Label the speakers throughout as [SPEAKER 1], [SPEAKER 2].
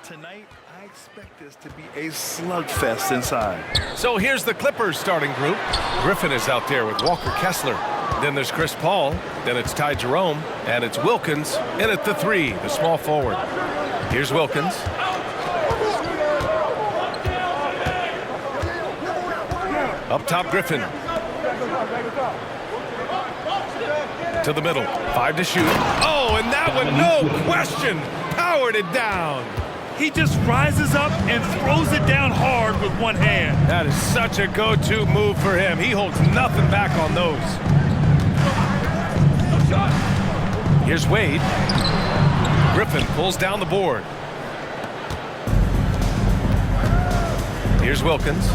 [SPEAKER 1] Tonight, I expect this to be a slugfest inside.
[SPEAKER 2] So here's the Clippers starting group. Griffin is out there with Walker Kessler. Then there's Chris Paul. Then it's Ty Jerome. And it's Wilkins in at the 3, the small forward. Here's Wilkins. Up top, Griffin. To the middle. 5 to shoot. Oh, and that one, no question, powered it down.
[SPEAKER 1] He just rises up and throws it down hard with one hand.
[SPEAKER 2] That is such a go-to move for him. He holds nothing back on those. Here's Wade. Griffin pulls down the board. Here's Wilkins.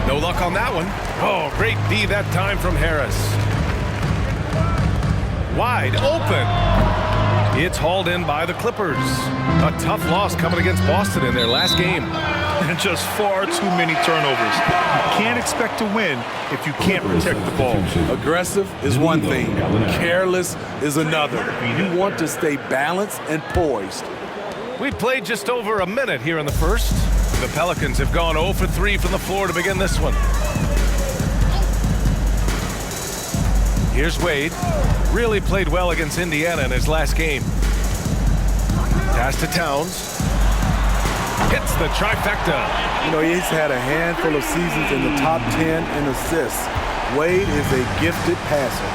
[SPEAKER 2] No luck on that one. Oh, great D that time from Harris. Wide open. It's hauled in by the Clippers. A tough loss coming against Boston in their last game.
[SPEAKER 1] And just far too many turnovers. You can't expect to win if you can't protect the ball.
[SPEAKER 3] Aggressive is one thing. Careless is another. You want to stay balanced and poised.
[SPEAKER 2] We played just over a minute here in the first. The Pelicans have gone 0 for 3 from the floor to begin this one. Here's Wade. Really played well against Indiana in his last game. Pass to Towns. Hits the trifecta.
[SPEAKER 3] You know, he's had a handful of seasons in the top 10 in assists. Wade is a gifted passer.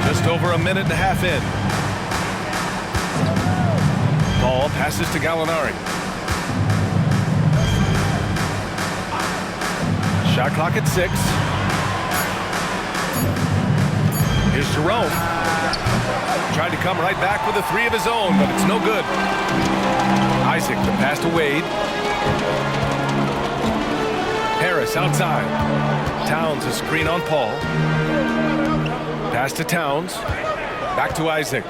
[SPEAKER 2] Just over a minute and a half in. Ball passes to Gallinari. Shot clock at 6. Here's Jerome. Tried to come right back with a 3 of his own, but it's no good. Isaac, the pass to Wade. Harris outside. Towns a screen on Paul. Pass to Towns. Back to Isaac.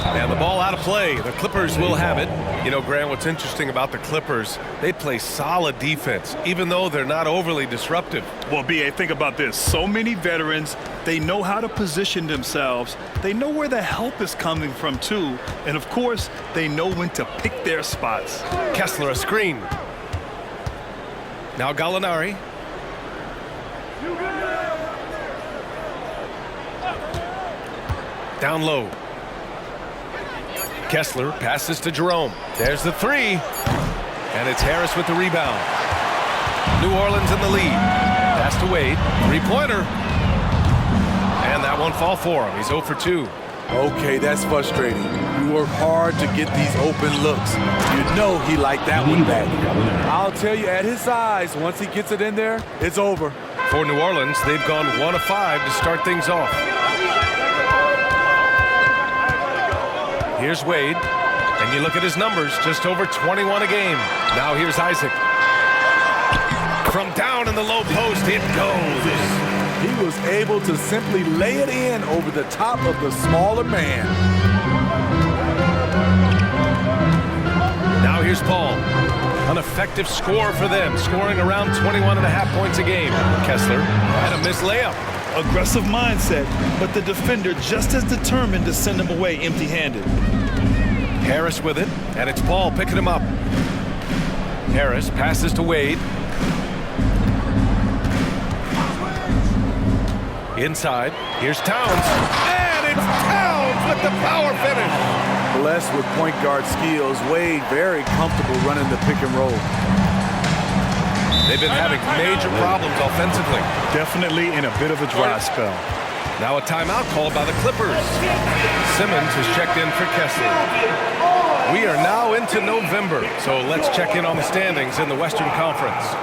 [SPEAKER 2] And the ball out of play. The Clippers will have it. You know, Grant, what's interesting about the Clippers, they play solid defense, even though they're not overly disruptive.
[SPEAKER 1] Well, B.A., think about this. So many veterans, they know how to position themselves. They know where the help is coming from, too. And, of course, they know when to pick their spots.
[SPEAKER 2] Kessler a screen. Now Gallinari. Down low. Kessler passes to Jerome. There's the 3. And it's Harris with the rebound. New Orleans in the lead. Pass to Wade. 3-pointer. And that won't fall for him. He's 0 for 2.
[SPEAKER 3] Okay, that's frustrating. You work hard to get these open looks. You know he liked that one back. I'll tell you, at his size, once he gets it in there, it's over.
[SPEAKER 2] For New Orleans, they've gone 1 of 5 to start things off. Here's Wade, and you look at his numbers, just over 21 a game. Now here's Isaac. From down in the low post, it goes.
[SPEAKER 3] He was able to simply lay it in over the top of the smaller man.
[SPEAKER 2] Now here's Paul. An effective score for them, scoring around 21.5 points a game. Kessler had a missed layup.
[SPEAKER 1] Aggressive mindset, but the defender just as determined to send him away empty-handed.
[SPEAKER 2] Harris with it, and it's Paul picking him up. Harris passes to Wade. Inside, here's Towns. And it's Towns with the power finish.
[SPEAKER 3] Blessed with point guard skills, Wade very comfortable running the pick and roll.
[SPEAKER 2] They've been having major problems offensively.
[SPEAKER 1] Definitely in a bit of a dry spell.
[SPEAKER 2] Now a timeout called by the Clippers. Simmons has checked in for Kessler. We are now into November, so let's check in on the standings in the Western Conference.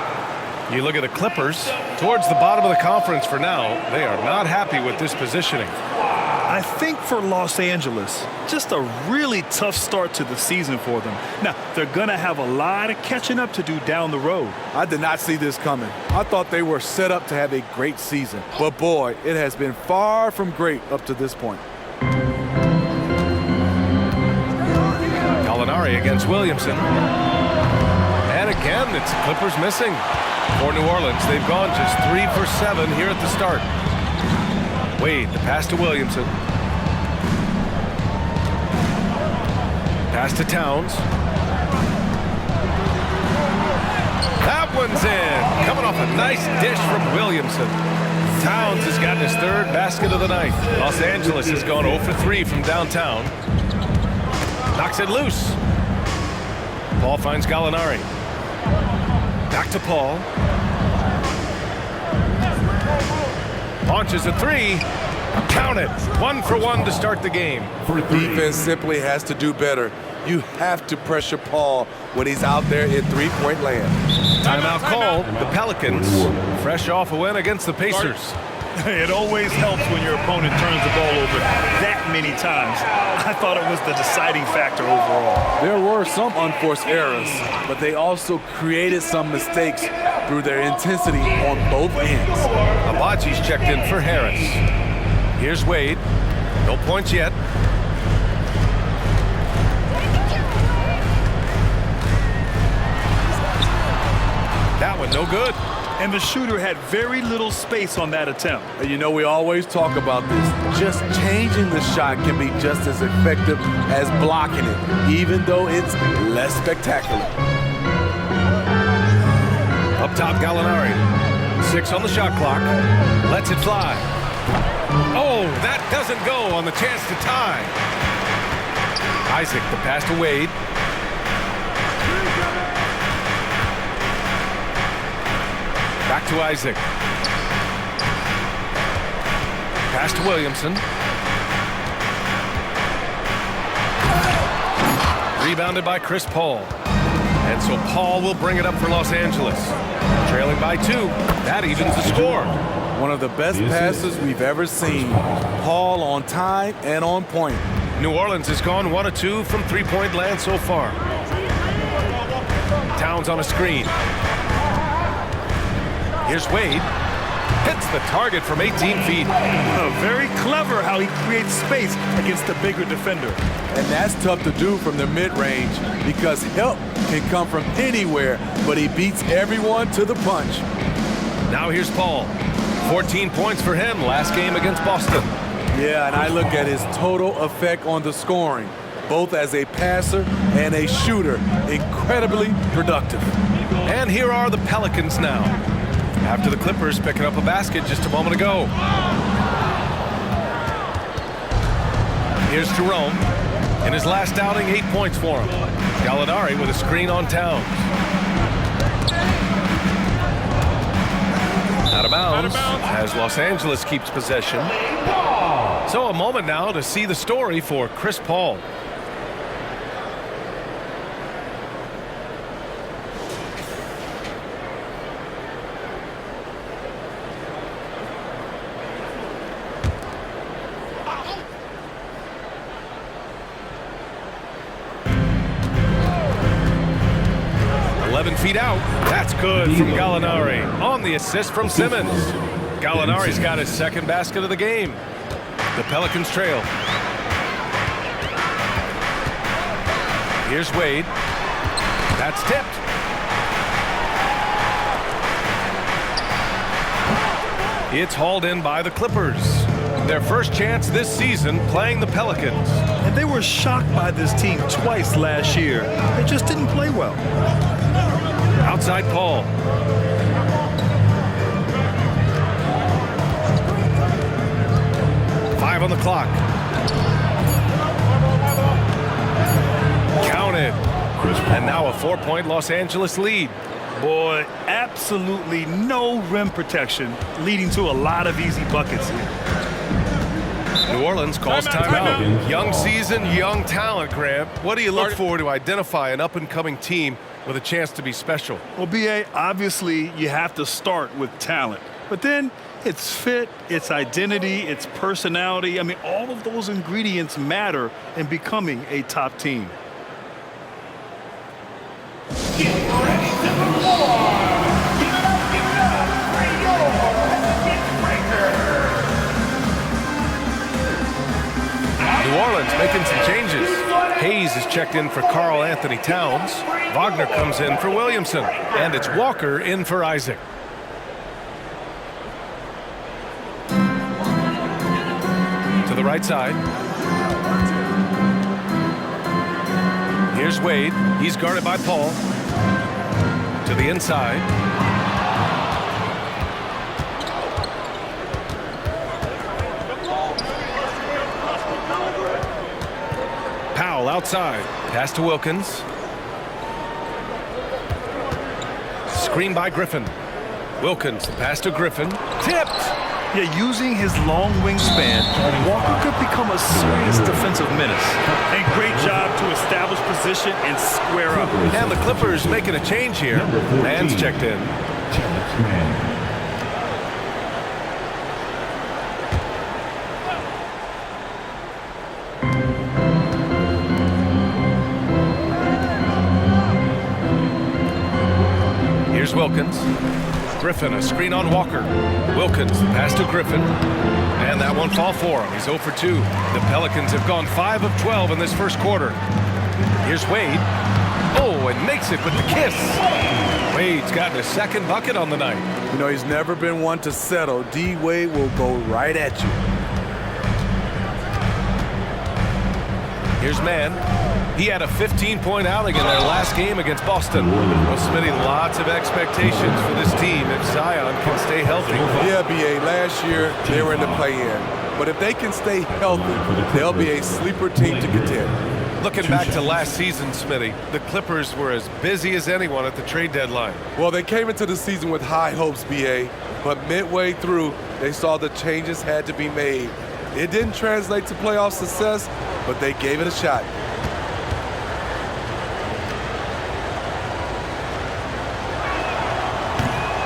[SPEAKER 2] You look at the Clippers, towards the bottom of the conference for now. They are not happy with this positioning.
[SPEAKER 1] I think for Los Angeles, just a really tough start to the season for them. Now, they're going to have a lot of catching up to do down the road.
[SPEAKER 3] I did not see this coming. I thought they were set up to have a great season. But boy, it has been far from great up to this point.
[SPEAKER 2] Gallinari against Williamson. And again, it's the Clippers missing. For New Orleans, they've gone just 3 for 7 here at the start. Wade, the pass to Williamson. Pass to Towns. That one's in. Coming off a nice dish from Williamson. Towns has gotten his third basket of the night. Los Angeles has gone 0 for 3 from downtown. Knocks it loose. Paul finds Gallinari. Back to Paul. Launches a three. Count it. 1 for 1 to start the game.
[SPEAKER 3] Defense simply has to do better. You have to pressure Paul when he's out there in three-point land.
[SPEAKER 2] Timeout called. The Pelicans, fresh off a win against the Pacers.
[SPEAKER 1] It always helps when your opponent turns the ball over that many times. I thought it was the deciding factor overall.
[SPEAKER 3] There were some unforced errors, but they also created some mistakes through their intensity on both ends.
[SPEAKER 2] Abaji's checked in for Harris. Here's Wade. No points yet. That one no good.
[SPEAKER 1] And the shooter had very little space on that attempt.
[SPEAKER 3] You know, we always talk about this. Just changing the shot can be just as effective as blocking it, even though it's less spectacular.
[SPEAKER 2] Up top, Gallinari. 6 on the shot clock. Lets it fly. Oh, that doesn't go on the chance to tie. Isaac, the pass to Wade. Back to Isaac. Pass to Williamson. Rebounded by Chris Paul. And so Paul will bring it up for Los Angeles. Trailing by 2. That evens the score.
[SPEAKER 3] One of the best passes we've ever seen. Paul on time and on point.
[SPEAKER 2] New Orleans has gone 1 of 2 from three-point land so far. Towns on a screen. Here's Wade. Hits the target from 18 feet.
[SPEAKER 1] Very clever how he creates space against the bigger defender.
[SPEAKER 3] And that's tough to do from the mid-range because help can come from anywhere, but he beats everyone to the punch.
[SPEAKER 2] Now here's Paul. 14 points for him last game against Boston.
[SPEAKER 3] Yeah, and I look at his total effect on the scoring, both as a passer and a shooter. Incredibly productive.
[SPEAKER 2] And here are the Pelicans now, after the Clippers picking up a basket just a moment ago. Here's Jerome. In his last outing, 8 points for him. Gallinari with a screen on Towns. Out of bounds as Los Angeles keeps possession. So a moment now to see the story for Chris Paul. Feet out. That's good from Gallinari on the assist from Simmons. Gallinari's got his second basket of the game. The Pelicans trail. Here's Wade. That's tipped. It's hauled in by the Clippers. Their first chance this season playing the Pelicans.
[SPEAKER 1] And they were shocked by this team twice last year. They just didn't play well.
[SPEAKER 2] Outside Paul. Five on the clock. Counted. And now a 4-point Los Angeles lead.
[SPEAKER 1] Boy, absolutely no rim protection, leading to a lot of easy buckets here.
[SPEAKER 2] New Orleans calls timeout. Young season, young talent, Graham. What do you look for to identify an up-and-coming team with a chance to be special?
[SPEAKER 1] Well, B.A., obviously you have to start with talent. But then it's fit, it's identity, it's personality. I mean, all of those ingredients matter in becoming a top team.
[SPEAKER 4] Get ready to perform. Give it up for your
[SPEAKER 2] New Orleans making some changes. Hayes is checked in for Karl Anthony Towns. Wagner comes in for Williamson. And it's Walker in for Isaac. the right side. Here's Wade. He's guarded by Paul. To the inside. Powell outside. Pass to Wilkins. Screen by Griffin. Wilkins, the pass to Griffin. Tipped!
[SPEAKER 1] Yeah, using his long wingspan, Walker could become a serious defensive menace.
[SPEAKER 5] And great job to establish position and square up.
[SPEAKER 2] And the Clippers making a change here. Man's checked in. Here's Wilkins. Griffin, a screen on Walker. Wilkins, the pass to Griffin. And that won't fall for him. He's 0 for 2. The Pelicans have gone 5 of 12 in this first quarter. Here's Wade. Oh, and makes it with the kiss. Wade's gotten his second bucket on the night.
[SPEAKER 3] You know, he's never been one to settle. D-Wade will go right at you.
[SPEAKER 2] Here's Mann. He had a 15-point outing in their last game against Boston. Well, Smitty, lots of expectations for this team if Zion can stay healthy.
[SPEAKER 3] Yeah, B.A., last year they were in the play-in. But if they can stay healthy, they'll be a sleeper team to contend.
[SPEAKER 2] Looking back to last season, Smitty, the Clippers were as busy as anyone at the trade deadline.
[SPEAKER 3] Well, they came into the season with high hopes, B.A., but midway through, they saw the changes had to be made. It didn't translate to playoff success, but they gave it a shot.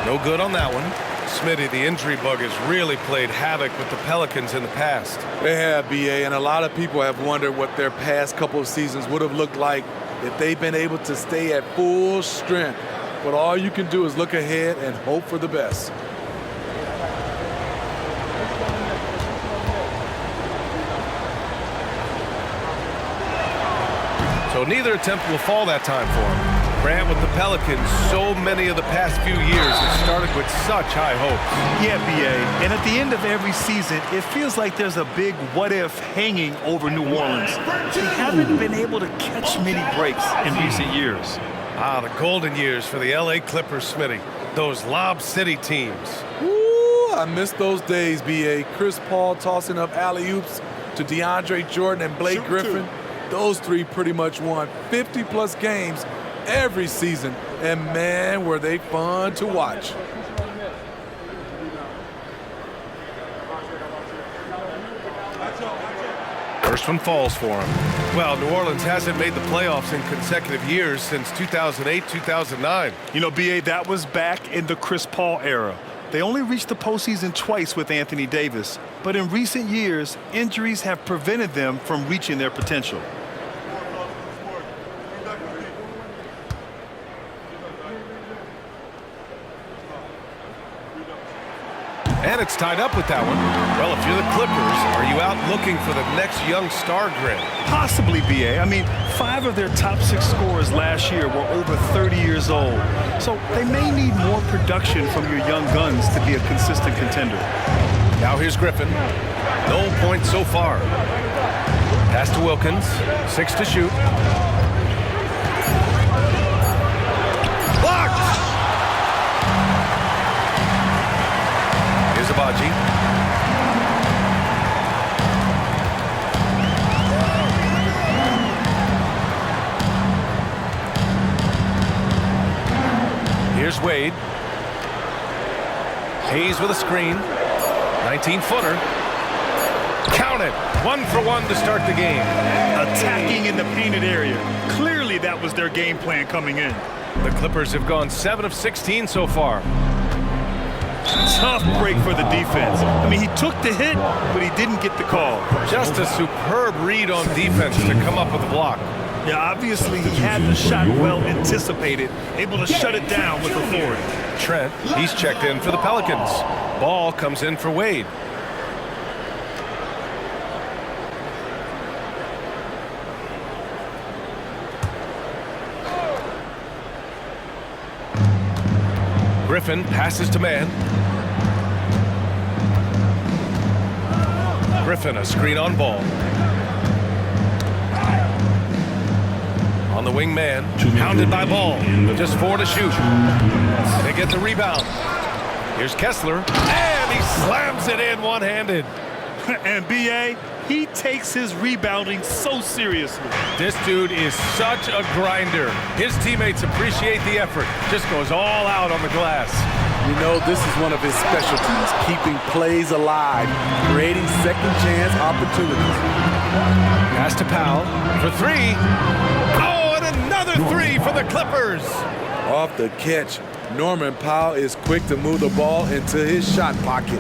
[SPEAKER 2] No good on that one. Smitty, the injury bug has really played havoc with the Pelicans in the past.
[SPEAKER 3] They have, B.A., and a lot of people have wondered what their past couple of seasons would have looked like if they've been able to stay at full strength. But all you can do is look ahead and hope for the best.
[SPEAKER 2] So neither attempt will fall that time for him. Grant, with the Pelicans, so many of the past few years have started with such high hopes.
[SPEAKER 1] Yeah, B.A., and at the end of every season, it feels like there's a big what-if hanging over New Orleans. They haven't been able to catch many breaks in recent years.
[SPEAKER 2] Ah, the golden years for the L.A. Clippers, Smitty. Those Lob City teams.
[SPEAKER 3] Ooh, I miss those days, B.A. Chris Paul tossing up alley-oops to DeAndre Jordan and Blake Griffin. Those three pretty much won 50-plus games every season, and man, were they fun to watch.
[SPEAKER 2] First one falls for him. Well, New Orleans hasn't made the playoffs in consecutive years since 2008, 2009.
[SPEAKER 1] You know, B.A., that was back in the Chris Paul era. They only reached the postseason twice with Anthony Davis, but in recent years, injuries have prevented them from reaching their potential.
[SPEAKER 2] And it's tied up with that one. Well, if you're the Clippers, are you out looking for the next young star grid?
[SPEAKER 1] Possibly, B.A. I mean, 5 of their top 6 scorers last year were over 30 years old. So they may need more production from your young guns to be a consistent contender.
[SPEAKER 2] Now here's Griffin. No points so far. Pass to Wilkins. 6 to shoot. Blocked! Here's Abaji. Here's Wade. Hayes with a screen. 19-footer. Count it. 1 for 1 to start the game.
[SPEAKER 1] Attacking in the painted area. Clearly that was their game plan coming in.
[SPEAKER 2] The Clippers have gone 7 of 16 so far.
[SPEAKER 1] Tough break for the defense. I mean, he took the hit, but he didn't get the call.
[SPEAKER 2] Just a superb read on defense to come up with the block.
[SPEAKER 1] Yeah, obviously he had the shot well anticipated, able to shut it down with authority.
[SPEAKER 2] Trent, he's checked in for the Pelicans. Ball comes in for Wade. Griffin passes to Mann. Griffin, a screen on ball. On the wing man, pounded by Ball. Just 4 to shoot. They get the rebound. Here's Kessler, and he slams it in one-handed.
[SPEAKER 1] And B.A., he takes his rebounding so seriously.
[SPEAKER 2] This dude is such a grinder. His teammates appreciate the effort. Just goes all out on the glass.
[SPEAKER 3] You know, this is one of his specialties, keeping plays alive, creating second chance opportunities.
[SPEAKER 2] Pass to Powell for 3. Oh, and another 3 for the Clippers.
[SPEAKER 3] Off the catch, Norman Powell is quick to move the ball into his shot pocket.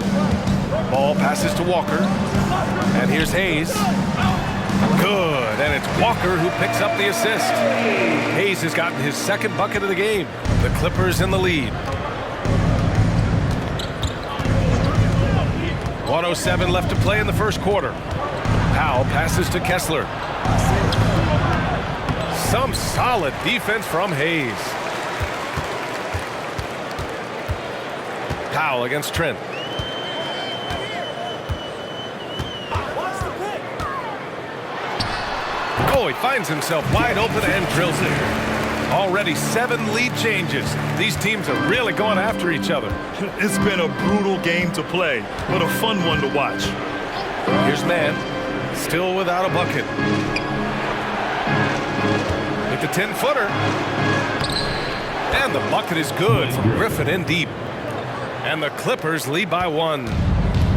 [SPEAKER 2] Ball passes to Walker. And here's Hayes. Good, and it's Walker who picks up the assist. Hayes has gotten his second bucket of the game. The Clippers in the lead. 1:07 left to play in the first quarter. Powell passes to Kessler. Some solid defense from Hayes. Powell against Trent. Oh, he finds himself wide open and drills it. Already 7 lead changes. These teams are really going after each other.
[SPEAKER 1] It's been a brutal game to play, but a fun one to watch.
[SPEAKER 2] Here's Mann, still without a bucket. With the 10-footer. And the bucket is good from Griffin in deep. And the Clippers lead by 1.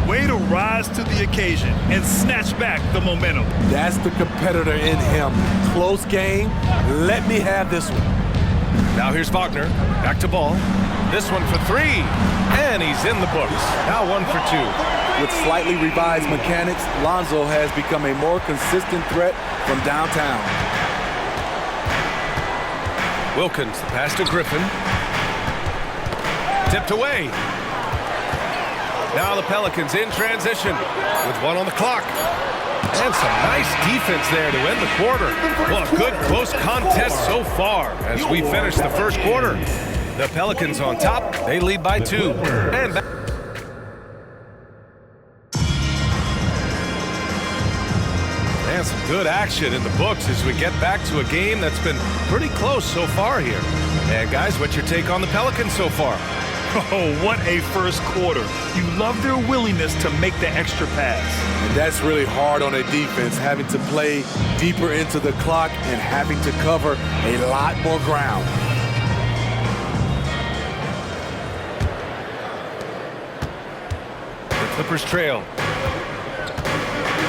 [SPEAKER 1] Way to rise to the occasion and snatch back the momentum.
[SPEAKER 3] That's the competitor in him. Close game. Let me have this one.
[SPEAKER 2] Now here's Wagner. Back to Ball. This one for 3. And he's in the books. Now 1 for 2.
[SPEAKER 3] With slightly revised mechanics, Lonzo has become a more consistent threat from downtown.
[SPEAKER 2] Wilkins, the pass to Griffin. Tipped away. Now the Pelicans in transition with 1 on the clock. And some nice defense there to end the quarter. Well, a good close contest so far as we finish the first quarter. The Pelicans on top. They lead by 2. And some good action in the books as we get back to a game that's been pretty close so far here. And guys, what's your take on the Pelicans so far?
[SPEAKER 1] Oh, what a first quarter. You love their willingness to make the extra pass.
[SPEAKER 3] And that's really hard on a defense, having to play deeper into the clock and having to cover a lot more ground.
[SPEAKER 2] The Clippers trail.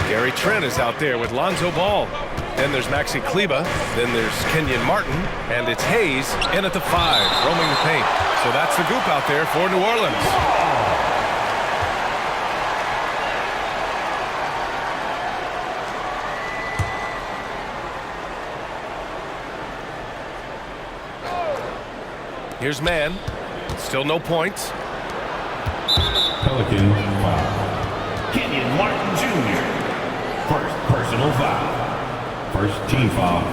[SPEAKER 2] Gary Trent is out there with Lonzo Ball. Then there's Maxi Kleber. Then there's Kenyon Martin. And it's Hayes in at the 5, roaming the paint. So that's the group out there for New Orleans. Here's Mann. Still no points.
[SPEAKER 4] Pelican foul. Kenyon Martin Jr. First personal foul. First team foul.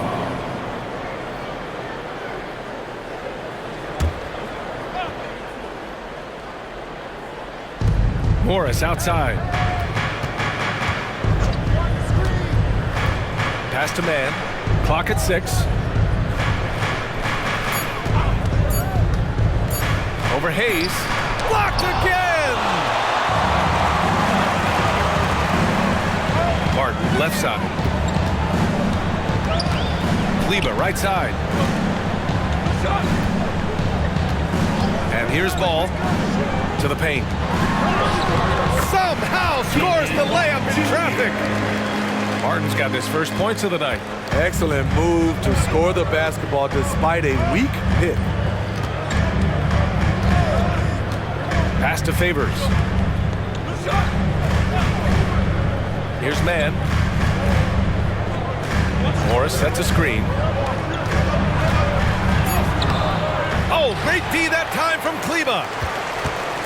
[SPEAKER 2] Morris outside. Pass to Mann. Clock at 6. Over Hayes. Blocked again! Martin, left side. Kleber, right side. And here's Ball to the paint. Somehow scores the layup in traffic. Martin's got his first points of the night.
[SPEAKER 3] Excellent move to score the basketball despite a weak hit.
[SPEAKER 2] Pass to Favors. Here's Mann. Morris sets a screen. Oh, great D that time from Kleber.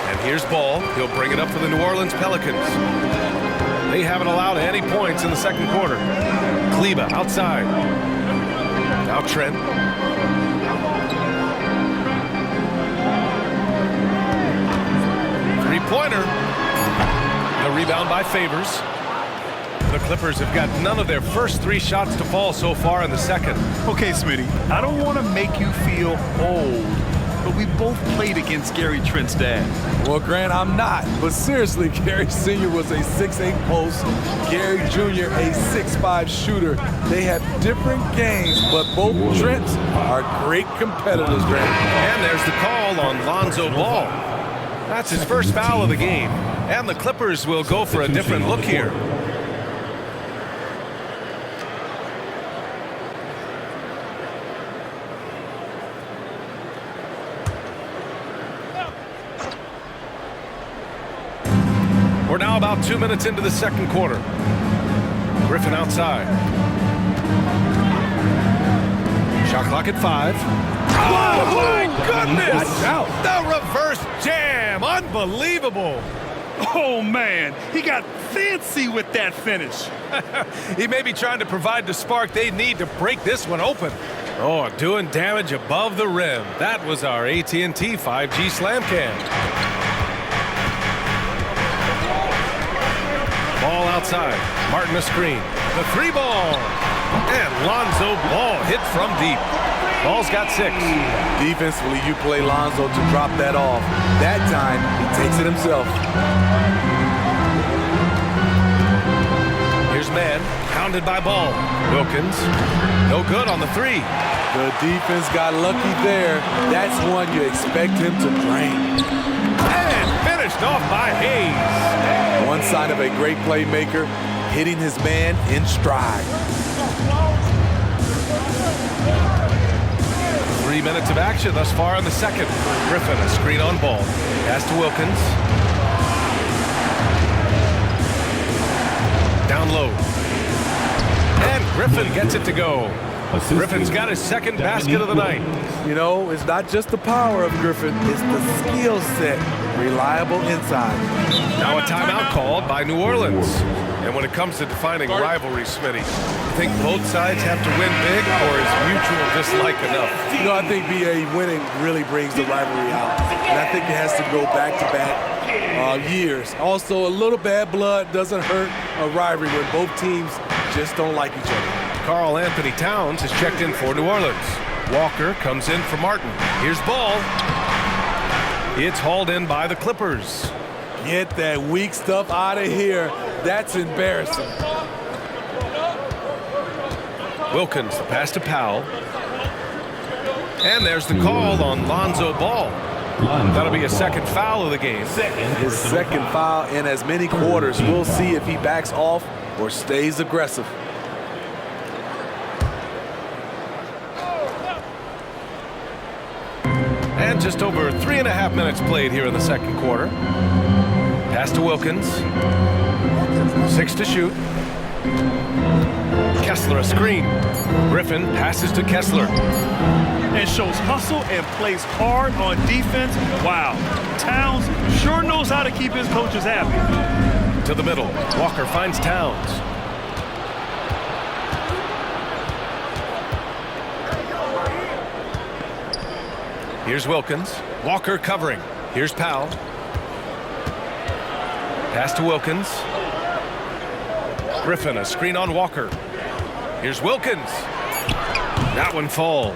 [SPEAKER 2] And here's Ball. He'll bring it up for the New Orleans Pelicans. They haven't allowed any points in the second quarter. Kleber outside. Now Trent. Three-pointer. The rebound by Favors. The Clippers have got none of their first 3 shots to fall so far in the second.
[SPEAKER 1] Okay, Smitty, I don't want to make you feel old, but we both played against Gary Trent's dad.
[SPEAKER 3] Well, Grant, I'm not. But seriously, Gary Sr. was a 6'8 post, Gary Jr. a 6'5 shooter. They have different games, but both Trents are great competitors, Grant.
[SPEAKER 2] And there's the call on Lonzo Ball. That's his first foul of the game. And the Clippers will go for a different look here. We're now about 2 minutes into the second quarter. Griffin outside. Shot clock at 5. Oh, my goodness! The reverse jam! Unbelievable!
[SPEAKER 1] Oh, man, he got fancy with that finish.
[SPEAKER 2] He may be trying to provide the spark they need to break this one open. Oh, doing damage above the rim. That was our AT&T 5G slam cam. Ball outside. Martin a screen. The 3-ball. And Lonzo Ball hit from deep. Ball's got 6.
[SPEAKER 3] Defensively, you play Lonzo to drop that off. That time, he takes it himself.
[SPEAKER 2] Here's man. Pounded by Ball. Wilkins. No good on the 3.
[SPEAKER 3] The defense got lucky there. That's one you expect him to drain.
[SPEAKER 2] And finished off by Hayes.
[SPEAKER 3] One sign of a great playmaker, hitting his man in stride.
[SPEAKER 2] 3 minutes of action thus far in the second. Griffin a screen on Ball. Pass to Wilkins. Down low. And Griffin gets it to go. Griffin's got his second basket of the night.
[SPEAKER 3] You know, it's not just the power of Griffin, it's the skill set. Reliable inside.
[SPEAKER 2] Now a timeout called by New Orleans. And when it comes to defining rivalry, Smitty, you think both sides have to win big, or is mutual dislike enough?
[SPEAKER 3] You know, I think BA winning really brings the rivalry out. And I think it has to go back-to-back years. Also, a little bad blood doesn't hurt a rivalry when both teams just don't like each other.
[SPEAKER 2] Karl Anthony Towns has checked in for New Orleans. Walker comes in for Martin. Here's Ball. It's hauled in by the Clippers.
[SPEAKER 3] Get that weak stuff out of here. That's embarrassing.
[SPEAKER 2] Wilkins, the pass to Powell. And there's the call on Lonzo Ball. That'll be a second foul of the game.
[SPEAKER 3] His second foul in as many quarters. We'll see if he backs off or stays aggressive.
[SPEAKER 2] And just over 3.5 minutes played here in the second quarter. Pass to Wilkins. 6 to shoot. Kessler a screen. Griffin passes to Kessler.
[SPEAKER 1] And shows hustle and plays hard on defense. Wow, Towns sure knows how to keep his coaches happy.
[SPEAKER 2] To the middle. Walker finds Towns. Here's Wilkins. Walker covering. Here's Powell. Pass to Wilkins. Griffin, a screen on Walker. Here's Wilkins. That one falls.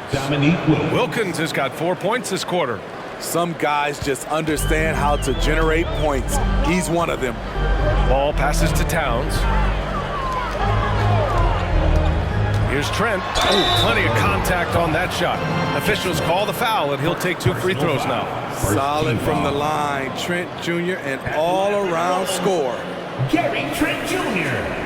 [SPEAKER 2] Wilkins has got 4 points this quarter.
[SPEAKER 3] Some guys just understand how to generate points. He's one of them.
[SPEAKER 2] Ball passes to Towns. Here's Trent. Oh, plenty of contact on that shot. Officials call the foul, and he'll take 2 free throws now.
[SPEAKER 3] Solid from the line. Trent Jr. an all-around score.
[SPEAKER 4] Gary Trent Jr.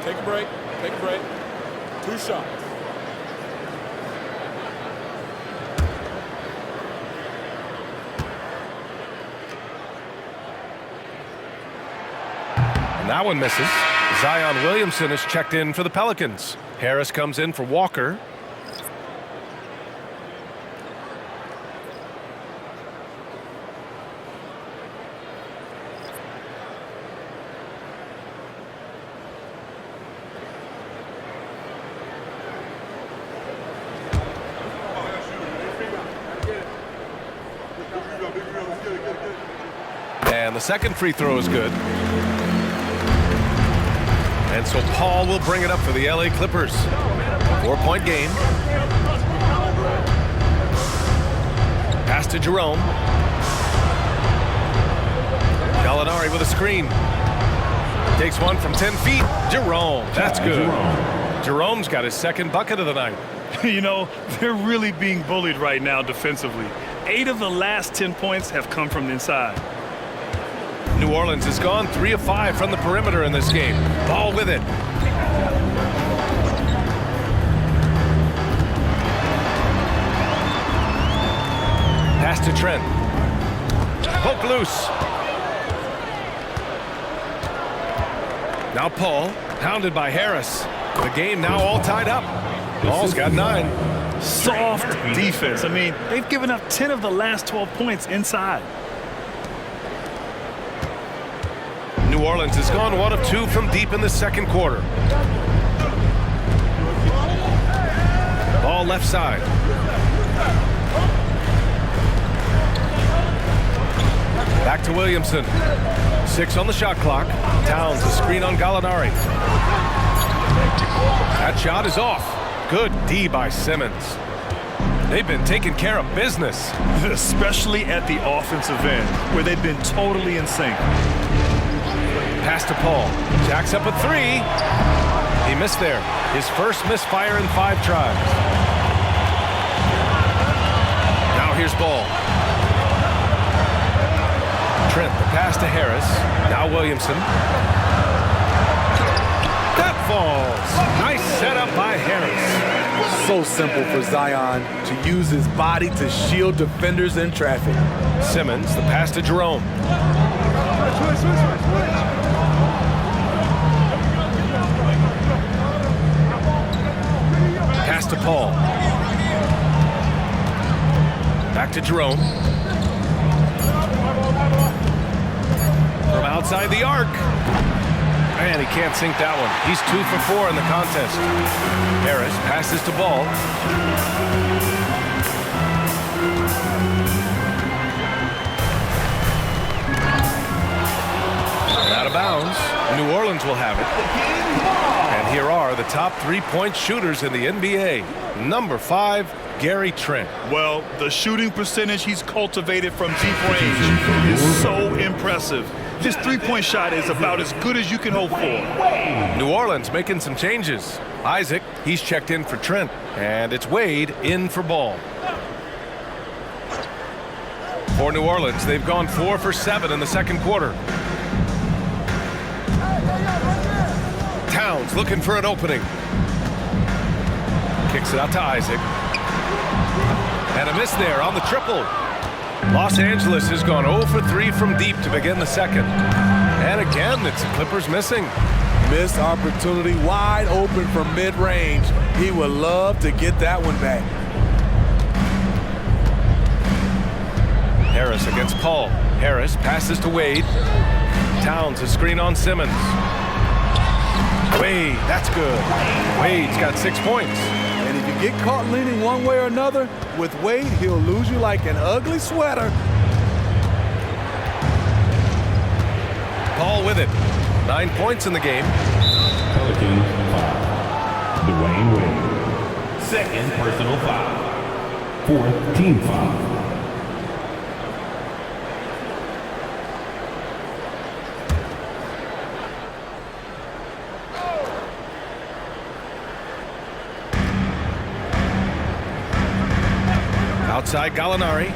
[SPEAKER 5] Take a break. Take a break. 2 shots.
[SPEAKER 2] And that one misses. Zion Williamson is checked in for the Pelicans. Harris comes in for Walker. the second free throw is good. And so Paul will bring it up for the LA Clippers. 4-point game. Pass to Jerome. Gallinari with a screen. Takes one from 10 feet. Jerome. That's good. Jerome's got his second bucket of the night.
[SPEAKER 1] You know, they're really being bullied right now defensively. 8 of the last 10 points have come from the inside.
[SPEAKER 2] New Orleans has gone 3 of 5 from the perimeter in this game. Ball with it. Pass to Trent. Poke loose. Now Paul, pounded by Harris. The game now all tied up. Paul's got 9.
[SPEAKER 1] Soft defense. I mean, they've given up 10 of the last 12 points inside.
[SPEAKER 2] New Orleans has gone 1 of 2 from deep in the second quarter. Ball left side. Back to Williamson. 6 on the shot clock. Towns a screen on Gallinari. That shot is off. Good D by Simmons. They've been taking care of business.
[SPEAKER 1] Especially at the offensive end, where they've been totally in sync.
[SPEAKER 2] Pass to Paul. Jacks up a 3. He missed there. His first misfire in 5 tries. Now here's Ball. Trent, the pass to Harris. Now Williamson. That falls. Nice setup by Harris.
[SPEAKER 3] So simple for Zion to use his body to shield defenders in traffic.
[SPEAKER 2] Simmons, the pass to Jerome. Pass to Paul. Back to Jerome. From outside the arc. Man, he can't sink that one. He's 2 for 4 in the contest. Harris passes to Ball. Out of bounds. New Orleans will have it. And here are the top 3-point shooters in the NBA. Number 5, Gary Trent.
[SPEAKER 1] Well, the shooting percentage he's cultivated from deep range is so impressive. His 3-point shot is about as good as you can hope for.
[SPEAKER 2] New Orleans making some changes. Isaac, he's checked in for Trent. And it's Wade in for Ball. For New Orleans, they've gone 4 for 7 in the second quarter. Towns looking for an opening. Kicks it out to Isaac. And a miss there on the triple. Los Angeles has gone 0 for 3 from deep to begin the second. And again, it's the Clippers missing.
[SPEAKER 3] Missed opportunity, wide open from mid-range. He would love to get that one back.
[SPEAKER 2] Harris against Paul. Harris passes to Wade. Towns a screen on Simmons. Wade, that's good. Wade's got 6 points.
[SPEAKER 3] And if you get caught leaning one way or another, with Wade, he'll lose you like an ugly sweater.
[SPEAKER 2] Paul with it. 9 points in the game.
[SPEAKER 4] Pelicans foul. Dwayne Wade. Second personal foul. Fourth team foul.
[SPEAKER 2] Outside Gallinari.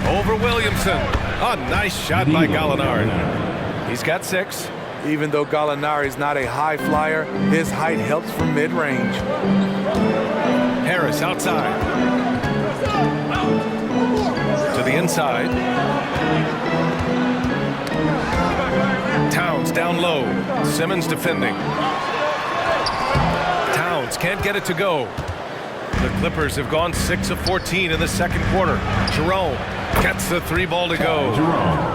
[SPEAKER 2] Over Williamson. A nice shot by Gallinari. He's got 6.
[SPEAKER 3] Even though Gallinari's not a high flyer, his height helps from mid-range.
[SPEAKER 2] Harris outside. To the inside. Towns down low. Simmons defending. Towns can't get it to go. The Clippers have gone 6 of 14 in the second quarter. Jerome gets the 3 ball to go.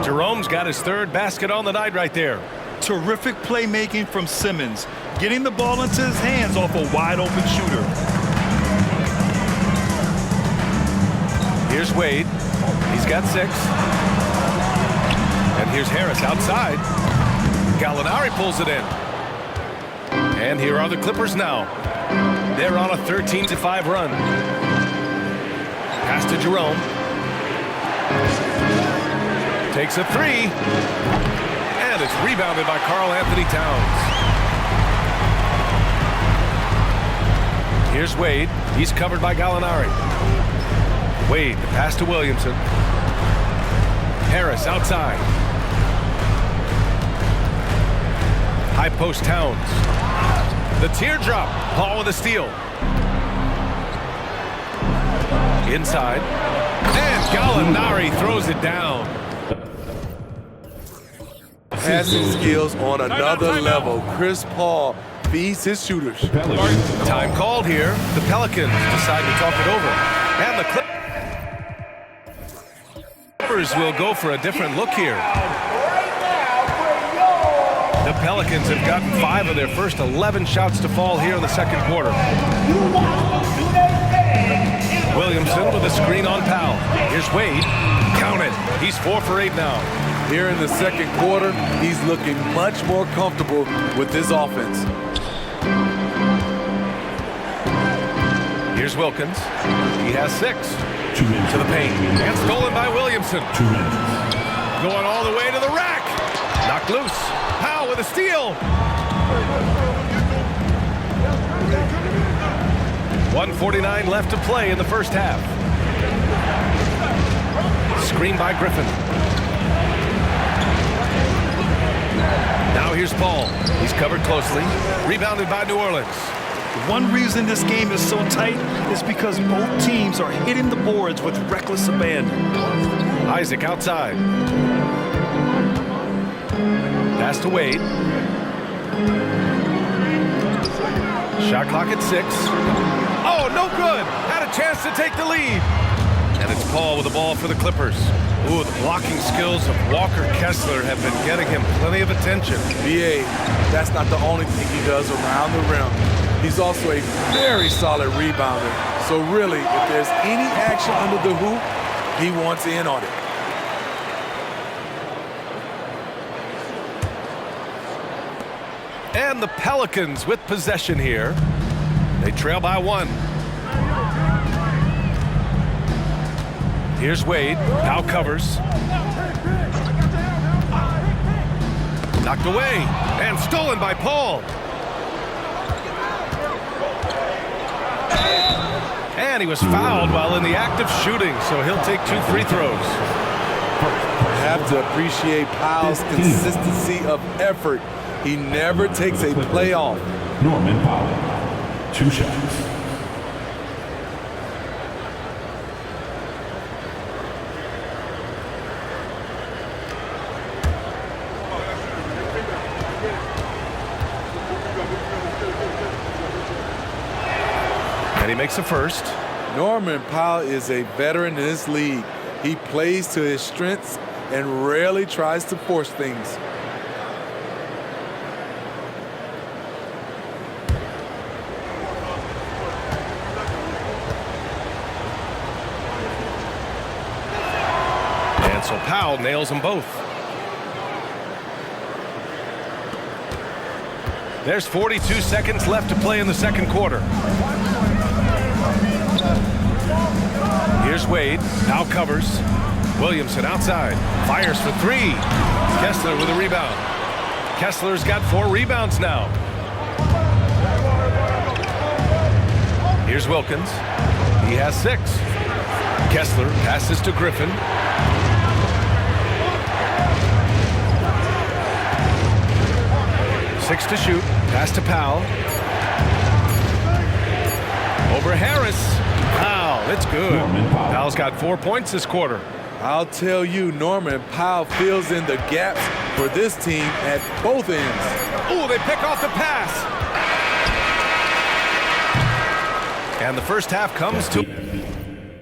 [SPEAKER 2] Jerome's got his 3rd basket on the night right there.
[SPEAKER 1] Terrific playmaking from Simmons, getting the ball into his hands off a wide open shooter.
[SPEAKER 2] Here's Wade. He's got 6. And here's Harris outside. Gallinari pulls it in. And here are the Clippers now. They're on a 13-5 run. Pass to Jerome. Takes a three. And it's rebounded by Karl Anthony Towns. Here's Wade. He's covered by Gallinari. Wade, the pass to Williamson. Harris outside. High post Towns. The teardrop. Paul with a steal. Inside. And Gallinari throws it down.
[SPEAKER 3] Passing skills on another level. Chris Paul feeds his shooters.
[SPEAKER 2] Time called here. The Pelicans decide to talk it over. And the Clippers will go for a different look here. The Pelicans have gotten 5 of their first 11 shots to fall here in the second quarter. Williamson with a screen on Powell. Here's Wade. Count it. He's 4 for 8 now.
[SPEAKER 3] Here in the second quarter, he's looking much more comfortable with his offense.
[SPEAKER 2] Here's Wilkins. He has 6. To the paint. And stolen by Williamson.
[SPEAKER 4] 2 minutes.
[SPEAKER 2] Going all the way to the rack. Knocked loose. Powell with a steal. 1:49 left to play in the first half. Screen by Griffin. Now here's Paul. He's covered closely. Rebounded by New Orleans.
[SPEAKER 1] One reason this game is so tight is because both teams are hitting the boards with reckless abandon.
[SPEAKER 2] Isaac outside. Pass to Wade. Shot clock at 6. Oh, no good. Had a chance to take the lead. And it's Paul with the ball for the Clippers. Ooh, the blocking skills of Walker Kessler have been getting him plenty of attention.
[SPEAKER 3] BA, that's not the only thing he does around the rim. He's also a very solid rebounder. So really, if there's any action under the hoop, he wants in on it.
[SPEAKER 2] And the Pelicans with possession here. They trail by 1. Here's Wade. Now covers. Knocked away. And stolen by Paul. And he was fouled while in the act of shooting, so he'll take 2 free throws.
[SPEAKER 3] Have to appreciate Powell's consistency of effort. He never takes a play off.
[SPEAKER 4] Norman Powell. 2 shots.
[SPEAKER 2] And he makes a first.
[SPEAKER 3] Norman Powell is a veteran in this league. He plays to his strengths and rarely tries to force things.
[SPEAKER 2] And so Powell nails them both. There's 42 seconds left to play in the second quarter. Here's Wade. Now covers. Williamson outside. Fires for 3. Kessler with a rebound. Kessler's got 4 rebounds now. Here's Wilkins. He has 6. Kessler passes to Griffin. Six to shoot. Pass to Powell. Over Harris. Powell. It's good. Powell's got 4 points this quarter.
[SPEAKER 3] I'll tell you, Norman Powell fills in the gaps for this team at both ends.
[SPEAKER 2] Oh, they pick off the pass. And the first half comes to